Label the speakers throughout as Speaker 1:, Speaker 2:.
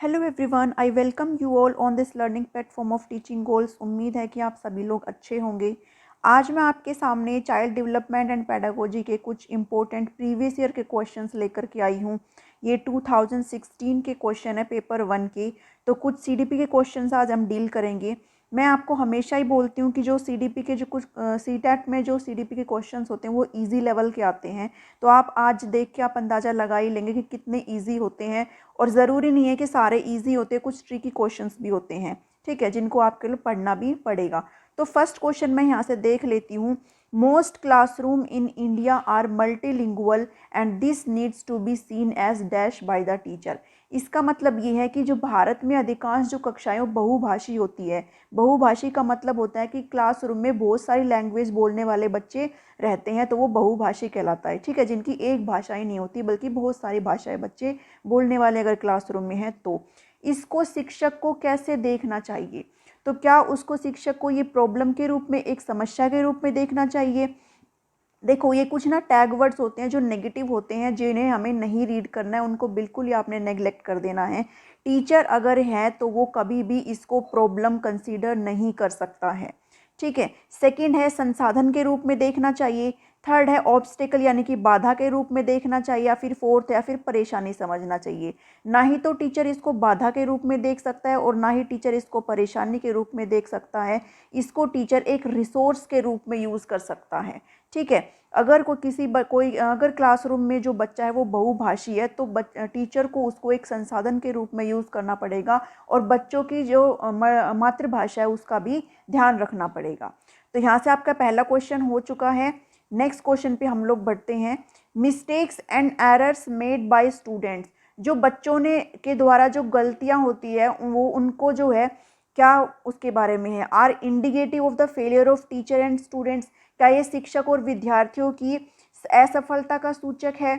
Speaker 1: Hello everyone, I welcome you all on this learning platform of teaching goals. उम्मीद है कि आप सभी लोग अच्छे होंगे। आज मैं आपके सामने चाइल्ड डेवलपमेंट एंड पेडागोजी के कुछ इंपॉर्टेंट प्रीवियस ईयर के क्वेश्चंस लेकर के आई हूँ। ये 2016 के क्वेश्चन है पेपर 1 के। तो कुछ सीडीपी के क्वेश्चंस आज हम डील करेंगे। मैं आपको हमेशा ही बोलती हूँ कि जो सीडीपी के जो कुछ सीटेट में जो सीडीपी के क्वेश्चंस होते हैं वो इजी लेवल के आते हैं। तो आप आज देख के आप अंदाज़ा लगा ही लेंगे कि कितने इजी होते हैं। और ज़रूरी नहीं है कि सारे इजी होते हैं, कुछ ट्रिकी क्वेश्चंस भी होते हैं, ठीक है, जिनको आपके लिए पढ़ना भी पड़ेगा। तो फर्स्ट क्वेश्चन मैं यहाँ से देख लेती हूँ। Most classroom in India are multilingual and this needs to be seen as dash by the teacher. इसका मतलब ये है कि जो भारत में अधिकांश जो कक्षाएं वो बहुभाषी होती है। बहुभाषी का मतलब होता है कि क्लासरूम में बहुत सारी लैंग्वेज बोलने वाले बच्चे रहते हैं, तो वो बहुभाषी कहलाता है, ठीक है, जिनकी एक भाषा ही नहीं होती बल्कि बहुत सारी भाषाएं बच्चे बोलने वाले अगर क्लासरूम में हैं तो इसको शिक्षक को कैसे देखना चाहिए। तो क्या उसको शिक्षक को ये प्रॉब्लम के रूप में, एक समस्या के रूप में देखना चाहिए। देखो, ये कुछ ना टैग वर्ड्स होते हैं जो नेगेटिव होते हैं, जिन्हें हमें नहीं रीड करना है, उनको बिल्कुल ही आपने नेग्लेक्ट कर देना है। टीचर अगर है तो वो कभी भी इसको प्रॉब्लम कंसीडर नहीं कर सकता है, ठीक है। सेकंड है संसाधन के रूप में देखना चाहिए। थर्ड है ऑब्स्टेकल यानी कि बाधा के रूप में देखना चाहिए। या फिर फोर्थ या फिर परेशानी समझना चाहिए। ना ही तो टीचर इसको बाधा के रूप में देख सकता है और ना ही टीचर इसको परेशानी के रूप में देख सकता है। इसको टीचर एक रिसोर्स के रूप में यूज़ कर सकता है, ठीक है। अगर कोई अगर क्लासरूम में जो बच्चा है वो बहुभाषी है तो टीचर को उसको एक संसाधन के रूप में यूज़ करना पड़ेगा और बच्चों की जो मातृभाषा है उसका भी ध्यान रखना पड़ेगा। तो यहाँ से आपका पहला क्वेश्चन हो चुका है। नेक्स्ट क्वेश्चन पे हम लोग बढ़ते हैं। Mistakes and errors made by students. जो बच्चों ने के द्वारा जो गलतियाँ होती है वो उनको जो है क्या उसके बारे में है। Are indicative of the failure of teacher and students. क्या ये शिक्षक और विद्यार्थियों की असफलता का सूचक है।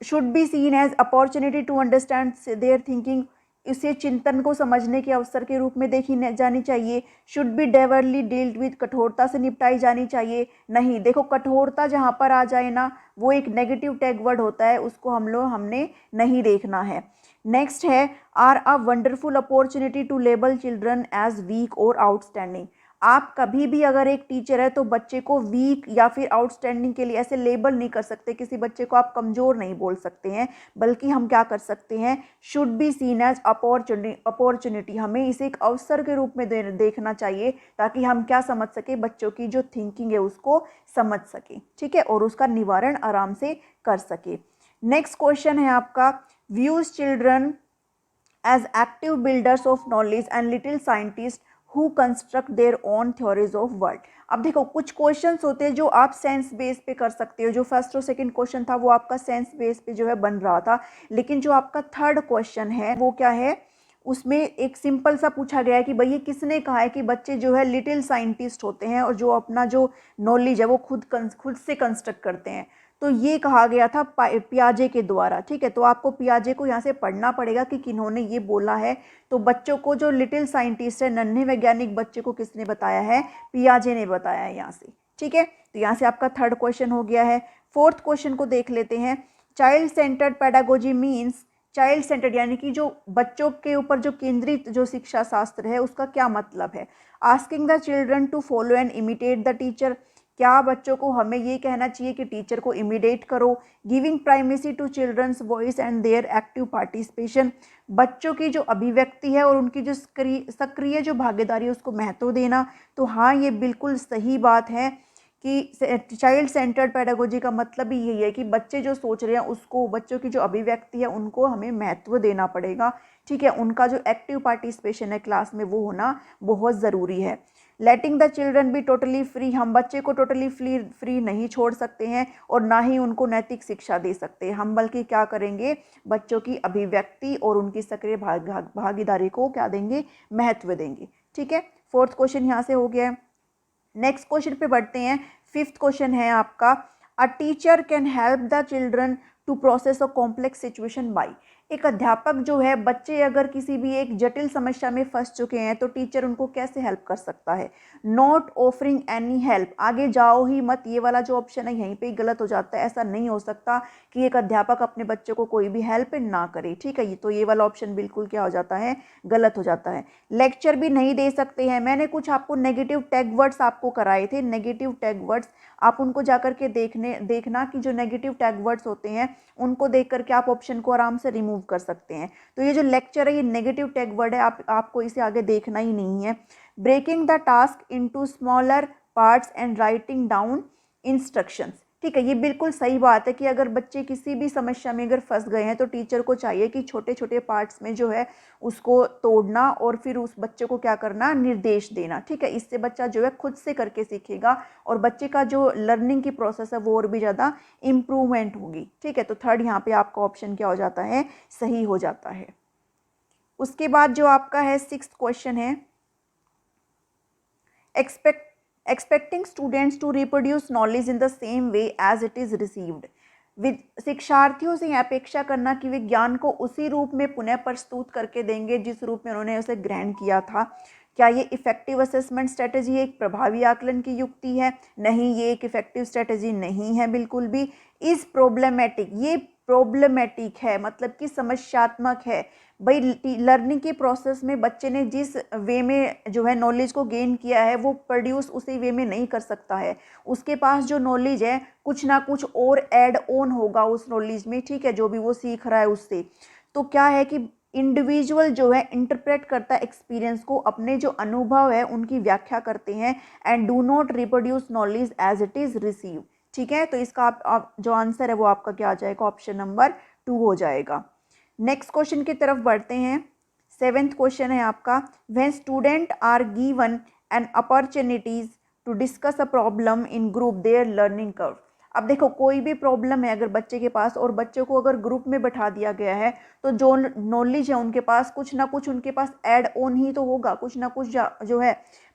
Speaker 1: Should be seen as opportunity to understand their thinking. इसे चिंतन को समझने के अवसर के रूप में देखी जानी चाहिए। Should be severely dealt with. कठोरता से निपटाई जानी चाहिए। नहीं, देखो कठोरता जहाँ पर आ जाए ना वो एक नेगेटिव टैग वर्ड होता है, उसको हमने नहीं देखना है। नेक्स्ट है are a wonderful opportunity to label children as weak और आउटस्टैंडिंग। आप कभी भी अगर एक टीचर है तो बच्चे को वीक या फिर आउटस्टैंडिंग के लिए ऐसे लेबल नहीं कर सकते। किसी बच्चे को आप कमज़ोर नहीं बोल सकते हैं, बल्कि हम क्या कर सकते हैं, should be seen as opportunity. हमें इसे एक अवसर के रूप में देखना चाहिए ताकि हम क्या समझ सके, बच्चों की जो थिंकिंग है उसको समझ सके, ठीक है, और उसका निवारण आराम से कर सके। नेक्स्ट क्वेश्चन है आपका views children as active builders of knowledge and little scientist who construct their own theories of world. अब देखो कुछ क्वेश्चंस होते हैं जो आप सेंस बेस पे कर सकते हो। जो फर्स्ट और सेकंड क्वेश्चन था वो आपका सेंस बेस पे जो है बन रहा था, लेकिन जो आपका थर्ड क्वेश्चन है वो क्या है, उसमें एक सिंपल सा पूछा गया है कि भाई ये किसने कहा है कि बच्चे जो है लिटिल साइंटिस्ट होते हैं और जो अपना जो नॉलेज है वो खुद से कंस्ट्रक्ट करते हैं। तो ये कहा गया था पियाजे के द्वारा, ठीक है। तो आपको पियाजे को यहाँ से पढ़ना पड़ेगा कि किन्होंने ये बोला है। तो बच्चों को जो लिटिल साइंटिस्ट है, नन्हे वैज्ञानिक बच्चे को किसने बताया है, पियाजे ने बताया है यहाँ से, ठीक है। तो यहाँ से आपका थर्ड क्वेश्चन हो गया है। फोर्थ क्वेश्चन को देख लेते हैं। Child centred pedagogy means, child centred यानी कि जो बच्चों के ऊपर जो केंद्रित जो शिक्षा शास्त्र है उसका क्या मतलब है। Asking the children to follow and imitate the teacher. क्या बच्चों को हमें ये कहना चाहिए कि टीचर को इमिटेट करो। Giving primacy to childrens voice and their active participation. बच्चों की जो अभिव्यक्ति है और उनकी जो सक्रिय जो भागीदारी है उसको महत्व देना। तो हाँ, ये बिल्कुल सही बात है कि चाइल्ड सेंटर्ड पेडागोजी का मतलब ही यही है कि बच्चे जो सोच रहे हैं उसको, बच्चों की जो अभिव्यक्ति है उनको हमें महत्व देना पड़ेगा, ठीक है। उनका जो एक्टिव पार्टिसिपेशन है क्लास में वो होना बहुत ज़रूरी है। Letting the children be totally free. हम बच्चे को टोटली फ्री नहीं छोड़ सकते हैं और ना ही उनको नैतिक शिक्षा दे सकते हैं हम, बल्कि क्या करेंगे, बच्चों की अभिव्यक्ति और उनकी सक्रिय भागीदारी को क्या देंगे, महत्व देंगे, ठीक है। फोर्थ क्वेश्चन यहाँ से हो गया है। नेक्स्ट क्वेश्चन पे बढ़ते हैं। फिफ्थ क्वेश्चन है आपका a teacher can help the children to process a complex situation by. एक अध्यापक जो है, बच्चे अगर किसी भी एक जटिल समस्या में फंस चुके हैं तो टीचर उनको कैसे हेल्प कर सकता है। नॉट ऑफरिंग एनी हेल्प, आगे जाओ ही मत, ये वाला जो ऑप्शन है यहीं पे ही गलत हो जाता है। ऐसा नहीं हो सकता कि एक अध्यापक अपने बच्चे को कोई भी हेल्प ना करे, ठीक है। तो ये वाला ऑप्शन बिल्कुल क्या हो जाता है, गलत हो जाता है। लेक्चर भी नहीं दे सकते हैं। मैंने कुछ आपको नेगेटिव टैग वर्ड्स आपको कराए थे, नेगेटिव टैग वर्ड्स आप उनको जाकर के देखना कि जो नेगेटिव टैग वर्ड्स होते हैं उनको देख करके आप ऑप्शन को आराम से रिमूव कर सकते हैं। तो ये जो लेक्चर है ये नेगेटिव टैग वर्ड है, आपको इसे आगे देखना ही नहीं है। Breaking the task into smaller parts and writing down instructions, ठीक है। ये बिल्कुल सही बात है कि अगर बच्चे किसी भी समस्या में अगर फंस गए हैं तो टीचर को चाहिए कि छोटे छोटे पार्ट्स में जो है उसको तोड़ना और फिर उस बच्चे को क्या करना, निर्देश देना, ठीक है। इससे बच्चा जो है खुद से करके सीखेगा और बच्चे का जो लर्निंग की प्रोसेस है वो और भी ज़्यादा इम्प्रूवमेंट होगी, ठीक है। तो थर्ड यहाँ पे आपका ऑप्शन क्या हो जाता है, सही हो जाता है। उसके बाद जो आपका है 6th क्वेश्चन है, expecting students to reproduce knowledge in the same way as it is received। शिक्षार्थियों से यह अपेक्षा करना कि वे ज्ञान को उसी रूप में पुनः प्रस्तुत करके देंगे जिस रूप में उन्होंने उसे ग्रहण किया था। क्या ये इफेक्टिव असेसमेंट स्ट्रेटजी एक प्रभावी आकलन की युक्ति है? नहीं, ये एक इफेक्टिव स्ट्रेटजी नहीं है बिल्कुल भी। इज प्रॉब्लमेटिक, ये प्रॉब्लमेटिक है, मतलब कि समस्यात्मक है। भाई लर्निंग के प्रोसेस में बच्चे ने जिस वे में जो है नॉलेज को गेन किया है वो प्रोड्यूस उसी वे में नहीं कर सकता है। उसके पास जो नॉलेज है कुछ ना कुछ और ऐड ऑन होगा उस नॉलेज में, ठीक है, जो भी वो सीख रहा है उससे। तो क्या है कि इंडिविजुअल जो है इंटरप्रेट करता है एक्सपीरियंस को, अपने जो अनुभव है उनकी व्याख्या करते हैं and do not reproduce knowledge as it is receive, ठीक है। तो इसका आप जो आंसर है वो आपका क्या आ जाएगा, ऑप्शन नंबर 2 हो जाएगा। नेक्स्ट क्वेश्चन की तरफ बढ़ते हैं। 7th क्वेश्चन है आपका, when student are given an opportunities to discuss a problem in group their learning curve. अब देखो कोई भी प्रॉब्लम है अगर बच्चे के पास और बच्चे को अगर ग्रुप में बैठा दिया गया है तो जो नॉलेज है उनके पास कुछ ना कुछ उनके पास ऐड ऑन ही तो होगा, कुछ ना कुछ जो है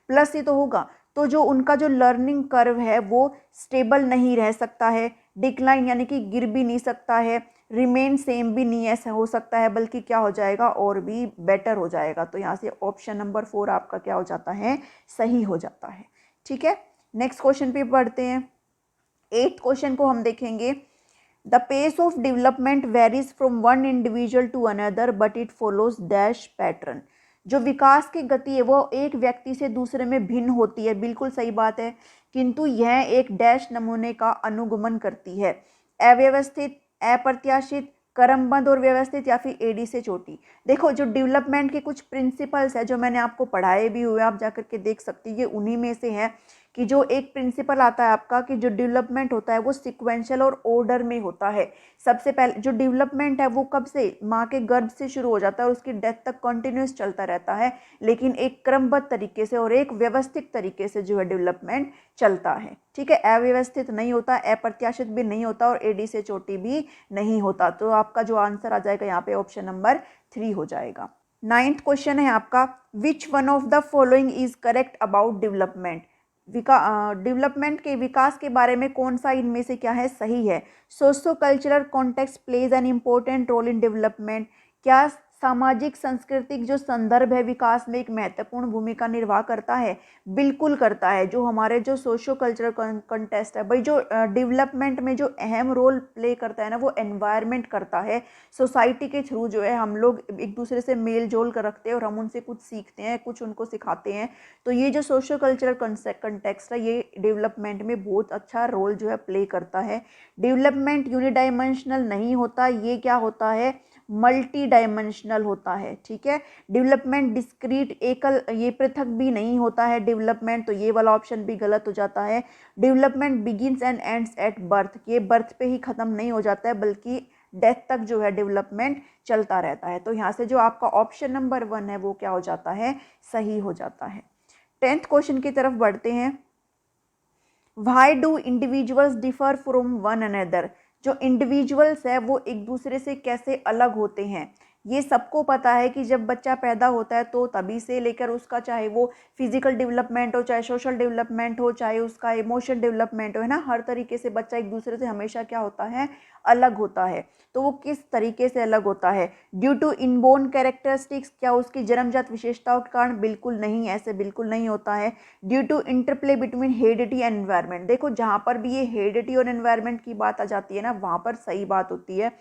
Speaker 1: प्लस ही तो होगा। तो जो उनका जो लर्निंग कर्व है वो स्टेबल नहीं रह सकता है, डिक्लाइन यानी कि गिर भी नहीं सकता है, रिमेन सेम भी नहीं ऐसा हो सकता है, बल्कि क्या हो जाएगा और भी बेटर हो जाएगा। तो यहाँ से ऑप्शन नंबर 4 आपका क्या हो जाता है, सही हो जाता है, ठीक है। नेक्स्ट क्वेश्चन पे पढ़ते हैं। 8th क्वेश्चन को हम देखेंगे। The pace of development varies from one individual to another but it follows dash pattern. जो विकास की गति है वो एक व्यक्ति से दूसरे में भिन्न होती है, बिल्कुल सही बात है, किंतु यह एक डैश नमूने का अनुगमन करती है। अव्यवस्थित, अप्रत्याशित, क्रमबद्ध और व्यवस्थित, या फिर एडी से चोटी। देखो जो डेवलपमेंट के कुछ प्रिंसिपल्स है जो मैंने आपको पढ़ाए भी हुए, आप जाकर के देख सकती है, ये उन्हीं में से है कि जो एक प्रिंसिपल आता है आपका कि जो डेवलपमेंट होता है वो सिक्वेंशियल और ऑर्डर में होता है। सबसे पहले जो डेवलपमेंट है वो कब से, माँ के गर्भ से शुरू हो जाता है और उसकी डेथ तक कंटिन्यूस चलता रहता है, लेकिन एक क्रमबद्ध तरीके से और एक व्यवस्थित तरीके से जो है डेवलपमेंट चलता है, ठीक है। अव्यवस्थित नहीं होता, अप्रत्याशित भी नहीं होता और एडी से चोटी भी नहीं होता। तो आपका जो आंसर आ जाएगा यहाँ पे ऑप्शन नंबर 3 हो जाएगा। 9th क्वेश्चन है आपका, which one of the following is correct about development. Development के विकास के बारे में कौन सा इनमें से क्या है, सही है। Socio cultural context plays an important role in development. क्या सामाजिक सांस्कृतिक जो संदर्भ है विकास में एक महत्वपूर्ण भूमिका निर्वाह करता है, बिल्कुल करता है। जो हमारे जो सोशो कल्चरल कंटेस्ट है भाई, जो डेवलपमेंट में जो अहम रोल प्ले करता है ना वो एनवायरनमेंट करता है। सोसाइटी के थ्रू जो है हम लोग एक दूसरे से मेल जोल कर रखते हैं और हम उनसे कुछ सीखते हैं, कुछ उनको सिखाते हैं। तो ये जो सोशो कल्चरल कंटेक्स्ट है ये डेवलपमेंट में बहुत अच्छा रोल जो है प्ले करता है। डेवलपमेंट यूनिडायमेंशनल नहीं होता, ये क्या होता है, मल्टी डायमेंशनल होता है, ठीक है। डेवलपमेंट डिस्क्रीट एकल, ये पृथक भी नहीं होता है डेवलपमेंट, तो ये वाला ऑप्शन भी गलत हो जाता है। Development begins and ends at birth, ये बर्थ पे ही खत्म नहीं हो जाता है बल्कि डेथ तक जो है डेवलपमेंट चलता रहता है। तो यहाँ से जो आपका ऑप्शन नंबर 1 है वो क्या हो जाता है, सही हो जाता है। 10th क्वेश्चन की तरफ बढ़ते हैं। Why do individuals differ from one another. जो इंडिविजुअल्स है वो एक दूसरे से कैसे अलग होते हैं। ये सबको पता है कि जब बच्चा पैदा होता है तो तभी से लेकर उसका, चाहे वो फिजिकल डेवलपमेंट हो, चाहे सोशल डेवलपमेंट हो, चाहे उसका इमोशनल डेवलपमेंट हो, है ना, हर तरीके से बच्चा एक दूसरे से हमेशा क्या होता है, अलग होता है। तो वो किस तरीके से अलग होता है, ड्यू टू इनबोर्न कैरेक्टरिस्टिक्स, क्या उसकी जन्मजात विशेषताओं के कारण, बिल्कुल नहीं, ऐसे बिल्कुल नहीं होता है। Due to interplay between heredity and environment, देखो जहाँ पर भी ये हेरिडिटी और एनवायरनमेंट की बात आ जाती है ना, वहाँ पर सही बात होती है,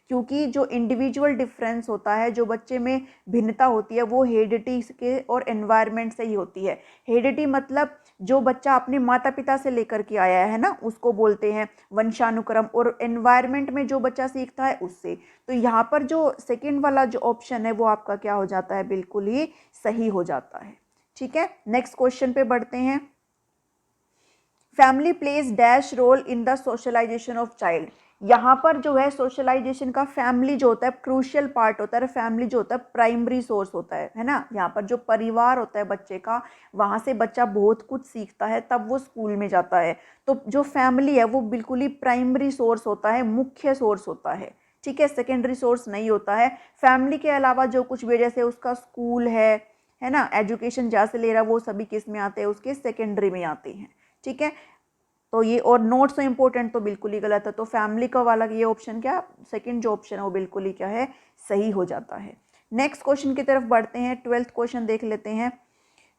Speaker 1: क्योंकि जो इंडिविजुअल डिफरेंस होता है, जो बच्चे में भिन्नता होती है, वो हेरिडिटी के और एनवायरनमेंट से ही होती है। हेरिडिटी मतलब जो बच्चा अपने माता पिता से लेकर के आया है ना, उसको बोलते हैं वंशानुक्रम, और एनवायरनमेंट में जो बच्चा सीखता है उससे। तो यहाँ पर जो सेकंड वाला जो ऑप्शन है वो आपका क्या हो जाता है, बिल्कुल ही सही हो जाता है। ठीक है, नेक्स्ट क्वेश्चन पे बढ़ते हैं। Family plays dash role in the socialization of child, यहाँ पर जो है सोशलाइजेशन का फैमिली जो होता है क्रूशियल पार्ट होता है, फैमिली जो होता है प्राइमरी सोर्स होता है ना। यहाँ पर जो परिवार होता है बच्चे का, वहाँ से बच्चा बहुत कुछ सीखता है, तब वो स्कूल में जाता है। तो जो फैमिली है वो बिल्कुल ही प्राइमरी सोर्स होता है, मुख्य सोर्स होता है। ठीक है, सेकेंडरी सोर्स नहीं होता है। फैमिली के अलावा जो कुछ भी, जैसे उसका स्कूल है ना, एजुकेशन जहाँ से ले रहा है, वो सभी किस में आते हैं, उसके सेकेंडरी में आते हैं। ठीक है, तो ये, और नोट सो इम्पोर्टेंट तो बिल्कुल ही गलत है। तो फैमिली का वाला ये ऑप्शन क्या, सेकंड जो ऑप्शन है वो बिल्कुल ही क्या है, सही हो जाता है। नेक्स्ट क्वेश्चन की तरफ बढ़ते हैं, 12th क्वेश्चन देख लेते हैं।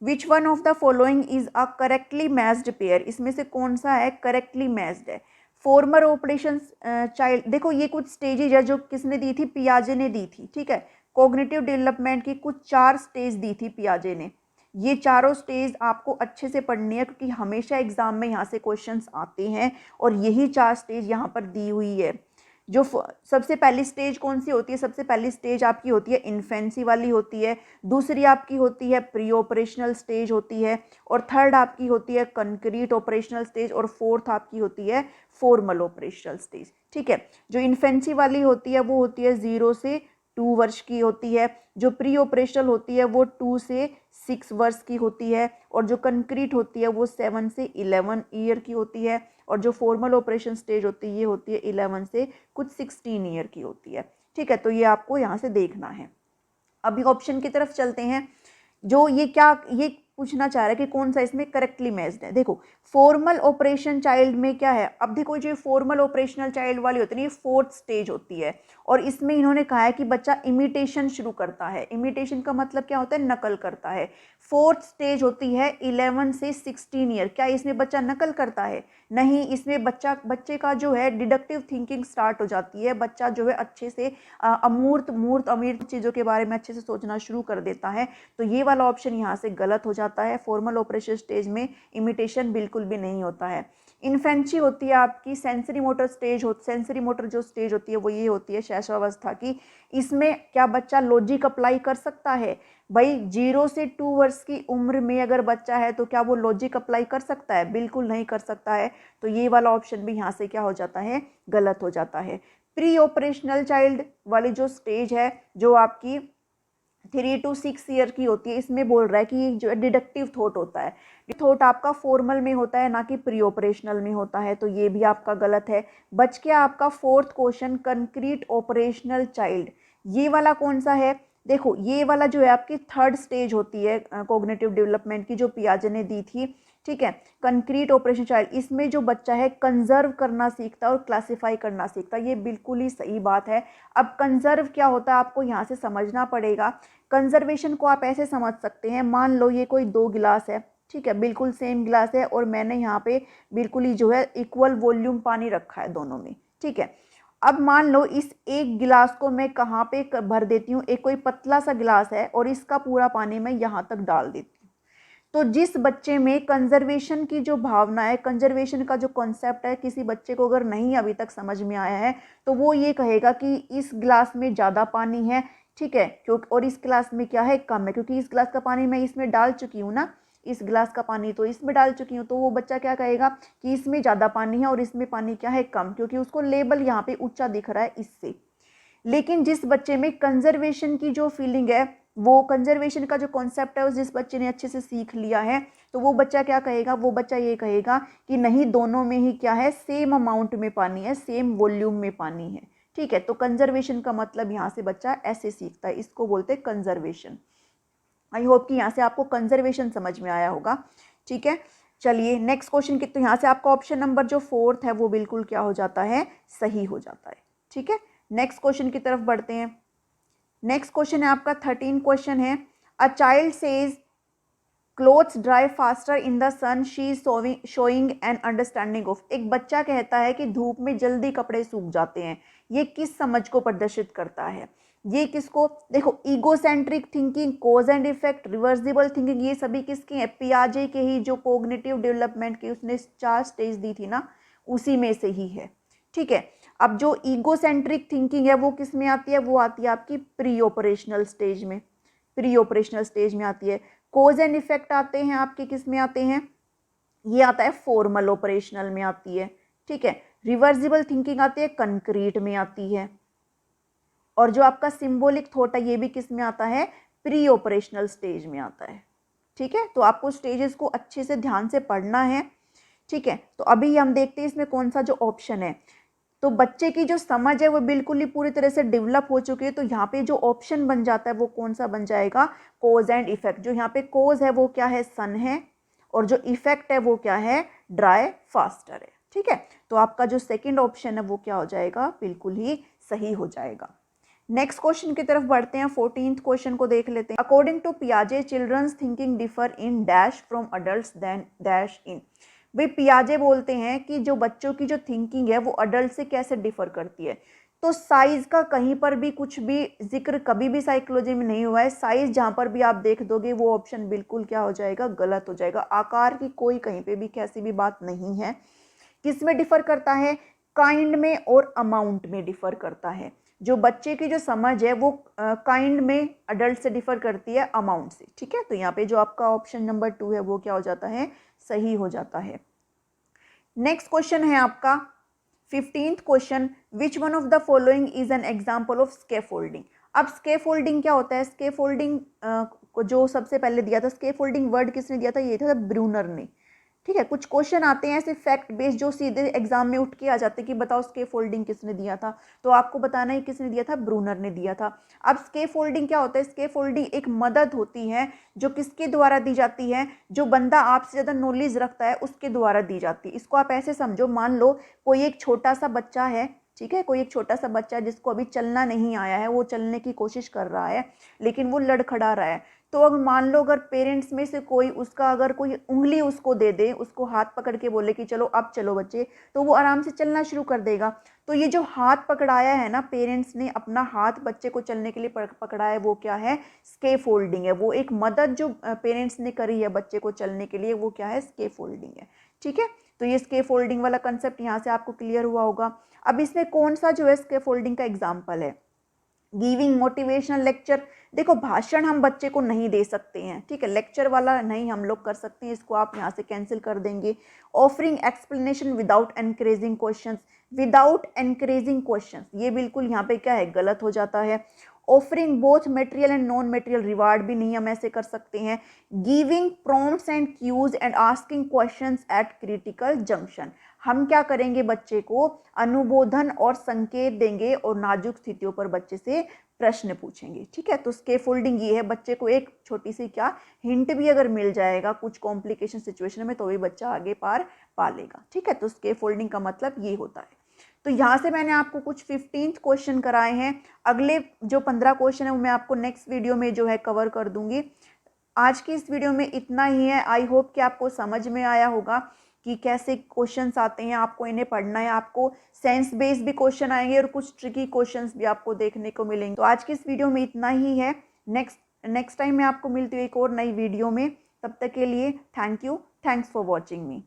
Speaker 1: Which one of the following is a correctly matched pair, इसमें से कौन सा है करेक्टली मैच्ड है। फॉर्मर ऑपरेशन चाइल्ड, देखो ये कुछ स्टेजेज है जो किसने दी थी, पियाजे ने दी थी। ठीक है, कॉग्निटिव डेवलपमेंट की कुछ 4 स्टेज दी थी पियाजे ने। ये चारों स्टेज आपको अच्छे से पढ़नी है, क्योंकि हमेशा एग्जाम में यहाँ से क्वेश्चंस आते हैं, और यही 4 स्टेज यहाँ पर दी हुई है। जो सबसे पहली स्टेज कौन सी होती है, सबसे पहली स्टेज आपकी होती है इन्फेंसी वाली होती है, दूसरी आपकी होती है प्री ऑपरेशनल स्टेज होती है, और थर्ड आपकी होती है कंक्रीट ऑपरेशनल स्टेज, और फोर्थ आपकी होती है फॉर्मल ऑपरेशनल स्टेज। ठीक है, जो इन्फेंसी वाली होती है वो होती है 0 से 2 वर्ष की होती है, जो प्री ऑपरेशनल होती है वो 2 से 6 वर्ष की होती है, और जो कंक्रीट होती है वो 7 से 11 ईयर की होती है, और जो फॉर्मल ऑपरेशन स्टेज होती है ये होती है 11 से कुछ 16 ईयर की होती है। ठीक है, तो ये आपको यहाँ से देखना है। अभी ऑप्शन की तरफ चलते हैं। जो ये क्या, ये पूछना चाह रहा है कि कौन सा इसमें करेक्टली मैच्ड है। देखो फॉर्मल ऑपरेशन चाइल्ड में क्या है, अब देखो जो फॉर्मल ऑपरेशनल चाइल्ड वाली होती है ये 4th स्टेज होती है, और इसमें इन्होंने कहा है कि बच्चा इमिटेशन शुरू करता है। इमिटेशन का मतलब क्या होता है, नकल करता है। 4th स्टेज होती है 11 से 16 ईयर, क्या इसमें बच्चा नकल करता है, नहीं, इसमें बच्चे का जो है डिडक्टिव थिंकिंग स्टार्ट हो जाती है। बच्चा जो है अच्छे से अमूर्त मूर्त अमीर चीज़ों के बारे में अच्छे से सोचना शुरू कर देता है। तो ये वाला ऑप्शन यहाँ से गलत हो जाता है। फॉर्मल ऑपरेशन स्टेज में इमिटेशन बिल्कुल भी नहीं होता है। इन्फेंसी होती है आपकी sensory motor stage sensory motor जो स्टेज होती है वो ये होती है शैशवावस्था की। इसमें क्या बच्चा लॉजिक अप्लाई कर सकता है, भाई 0 से 2 वर्ष की उम्र में अगर बच्चा है तो क्या वो लॉजिक अप्लाई कर सकता है, बिल्कुल नहीं कर सकता है। तो ये वाला ऑप्शन भी यहाँ से क्या हो जाता है, गलत हो जाता है। प्री ऑपरेशनल चाइल्ड वाली जो स्टेज है जो आपकी 3 to 6 ईयर की होती है, इसमें बोल रहा है कि जो डिडक्टिव थॉट होता है, थॉट आपका फॉर्मल में होता है ना कि प्री ऑपरेशनल में होता है। तो ये भी आपका गलत है। बच गया आपका 4th question concrete operational child. ये वाला कौन सा है, देखो ये वाला जो है आपकी 3rd स्टेज होती है कॉग्निटिव डेवलपमेंट की, जो पियाजे ने दी थी। ठीक है, कंक्रीट ऑपरेशन चाइल्ड, इसमें जो बच्चा है कंजर्व करना सीखता है और क्लासिफाई करना सीखता है। ये बिल्कुल ही सही बात है। अब कंजर्व क्या होता है आपको यहाँ से समझना पड़ेगा। कंजर्वेशन को आप ऐसे समझ सकते हैं, मान लो ये कोई 2 गिलास है, ठीक है, बिल्कुल सेम गिलास है, और मैंने यहाँ पे बिल्कुल ही जो है इक्वल वॉल्यूम पानी रखा है दोनों में। ठीक है, अब मान लो इस एक गिलास को मैं कहाँ पे भर देती हूँ, एक कोई पतला सा गिलास है और इसका पूरा पानी मैं यहाँ तक डाल देती हूँ। तो जिस बच्चे में कंजर्वेशन की जो भावना है, कंजर्वेशन का जो कॉन्सेप्ट है, किसी बच्चे को अगर नहीं अभी तक समझ में आया है तो वो ये कहेगा कि इस गिलास में ज़्यादा पानी है, ठीक है, क्योंकि और इस गिलास में क्या है, कम है, क्योंकि इस गिलास का पानी मैं इसमें डाल चुकी हूँ ना, इस गिलास का पानी तो इसमें डाल चुकी हूँ। तो वो बच्चा क्या कहेगा कि इसमें ज़्यादा पानी है और इसमें पानी क्या है, कम, क्योंकि उसको लेबल यहाँ पे ऊंचा दिख रहा है इससे। लेकिन जिस बच्चे में कंजर्वेशन की जो फीलिंग है, वो कंजर्वेशन का जो कॉन्सेप्ट है, उस जिस बच्चे ने अच्छे से सीख लिया है, तो वो बच्चा क्या कहेगा, वो बच्चा ये कहेगा कि नहीं, दोनों में ही क्या है, सेम अमाउंट में पानी है, सेम वॉल्यूम में पानी है। ठीक है, तो कंजर्वेशन का मतलब यहाँ से बच्चा ऐसे सीखता है, इसको बोलते हैं कंजर्वेशन। आई होप कि यहाँ से आपको कंजर्वेशन समझ में आया होगा। ठीक है, चलिए नेक्स्ट क्वेश्चन की, तो यहाँ से आपका ऑप्शन नंबर जो 4 है वो बिल्कुल क्या हो जाता है, सही हो जाता है। ठीक है, नेक्स्ट क्वेश्चन की तरफ बढ़ते हैं। नेक्स्ट क्वेश्चन है आपका 13 क्वेश्चन है, a child says clothes dry faster in the sun, she is showing an understanding of. एक बच्चा कहता है कि धूप में जल्दी कपड़े सूख जाते हैं, ये किस समझ को प्रदर्शित करता है? ये किसको, देखो egocentric thinking, cause and effect, reversible thinking, ये सभी किसके हैं? पियाजे के ही, जो कोग्निटिव डेवलपमेंट की उसने 4 स्टेज दी थी ना, उसी में से ही है। ठीक है, अब जो ईगोसेंट्रिक थिंकिंग है वो किस में आती है? वो आती है आपकी प्री ऑपरेशनल स्टेज में, प्री ऑपरेशनल स्टेज में आती है। कोज एंड इफेक्ट आते हैं आपके किस में आते हैं? ये आता है फॉर्मल ऑपरेशनल में आती है। ठीक है, रिवर्सिबल थिंकिंग आती है कंक्रीट में आती है, और जो आपका सिंबॉलिक थॉट है ये भी किस में आता है? प्री ऑपरेशनल स्टेज में आता है। ठीक है, तो आपको स्टेजेस को अच्छे से ध्यान से पढ़ना है। ठीक है, तो अभी हम देखते हैं इसमें कौन सा जो ऑप्शन है। तो बच्चे की जो समझ है वो बिल्कुल ही पूरी तरह से डेवलप हो चुकी है, तो यहाँ पे जो ऑप्शन बन जाता है वो कौन सा बन जाएगा? कोज एंड इफेक्ट। जो यहाँ पे कोज है वो क्या है? सन है, और जो इफेक्ट है वो क्या है? ड्राई फास्टर है। ठीक है, तो आपका जो सेकंड ऑप्शन है वो क्या हो जाएगा? बिल्कुल ही सही हो जाएगा। नेक्स्ट क्वेश्चन की तरफ बढ़ते हैं, 14th क्वेश्चन को देख लेते हैं। अकॉर्डिंग टू पियाजे children's thinking differ in dash from adults than dash in. भाई पियाजे बोलते हैं कि जो बच्चों की जो थिंकिंग है वो अडल्ट से कैसे डिफर करती है। तो साइज का कहीं पर भी कुछ भी जिक्र कभी भी साइकोलॉजी में नहीं हुआ है। साइज जहाँ पर भी आप देख दोगे वो ऑप्शन बिल्कुल क्या हो जाएगा? गलत हो जाएगा। आकार की कोई कहीं पे भी कैसी भी बात नहीं है। किस में डिफर करता है? काइंड में और अमाउंट में डिफर करता है। जो बच्चे की जो समझ है वो काइंड में अडल्ट से डिफर करती है अमाउंट से। ठीक है, तो यहाँ पे जो आपका ऑप्शन नंबर 2 है वो क्या हो जाता है? सही हो जाता है। नेक्स्ट क्वेश्चन है आपका 15th question, which one of the following is an example of scaffolding. अब स्केफोल्डिंग क्या होता है? स्केफोल्डिंग को जो सबसे पहले दिया था, स्केफोल्डिंग वर्ड किसने दिया था? ये था ब्रूनर ने। ठीक है, कुछ क्वेश्चन आते हैं ऐसे फैक्ट बेस्ड जो सीधे एग्जाम में उठ के आ जाते हैं कि बताओ स्केफोल्डिंग किसने दिया था, तो आपको बताना है किसने दिया था? ब्रूनर ने दिया था। अब स्केफोल्डिंग क्या होता है? स्केफोल्डिंग एक मदद होती है जो किसके द्वारा दी जाती है? जो बंदा आपसे ज़्यादा नॉलेज रखता है उसके द्वारा दी जाती है। इसको आप ऐसे समझो, मान लो कोई एक छोटा सा बच्चा है, ठीक है, कोई एक छोटा सा बच्चा जिसको अभी चलना नहीं आया है, वो चलने की कोशिश कर रहा है लेकिन वो लड़खड़ा रहा है। तो अगर मान लो अगर पेरेंट्स में से कोई उसका अगर कोई उंगली उसको दे दे, उसको हाथ पकड़ के बोले कि चलो अब चलो बच्चे, तो वो आराम से चलना शुरू कर देगा। तो ये जो हाथ पकड़ाया है ना, पेरेंट्स ने अपना हाथ बच्चे को चलने के लिए पकड़ाया है, वो क्या है? स्केफोल्डिंग है। वो एक मदद जो पेरेंट्स ने करी है बच्चे को चलने के लिए, वो क्या है? स्केफोल्डिंग है। ठीक है, तो ये स्केफोल्डिंग वाला कंसेप्ट यहाँ से आपको क्लियर हुआ होगा। अब इसमें कौन सा जो है स्केफोल्डिंग का एग्जाम्पल है? Giving motivational lecture. देखो भाषण हम बच्चे को नहीं दे सकते हैं, ठीक है, लेक्चर वाला नहीं हम लोग कर सकते हैं, इसको आप यहाँ से कैंसिल कर देंगे। Offering explanation without encouraging questions, without encouraging questions, ये बिल्कुल यहाँ पे क्या है? गलत हो जाता है। Offering both material and non material reward भी नहीं हम ऐसे कर सकते हैं। Giving prompts and cues and asking questions at critical junction, हम क्या करेंगे? बच्चे को अनुबोधन और संकेत देंगे और नाजुक स्थितियों पर बच्चे से प्रश्न पूछेंगे। ठीक है, तो स्केफोल्डिंग ये है, बच्चे को एक छोटी सी क्या हिंट भी अगर मिल जाएगा कुछ कॉम्प्लिकेशन सिचुएशन में तो भी बच्चा आगे पार पा लेगा। ठीक है, तो स्केफोल्डिंग का मतलब ये होता है। तो यहाँ से मैंने आपको कुछ 15th क्वेश्चन कराए हैं। अगले जो 15 क्वेश्चन है वो मैं आपको नेक्स्ट वीडियो में जो है कवर कर दूंगी। आज की इस वीडियो में इतना ही है। आई होप कि आपको समझ में आया होगा कि कैसे क्वेश्चंस आते हैं, आपको इन्हें पढ़ना है। आपको सेंस बेस्ड भी क्वेश्चन आएंगे और कुछ ट्रिकी क्वेश्चंस भी आपको देखने को मिलेंगे। तो आज की इस वीडियो में इतना ही है। नेक्स्ट टाइम मैं आपको मिलती हूँ एक और नई वीडियो में। तब तक के लिए thank you, thanks for watching me.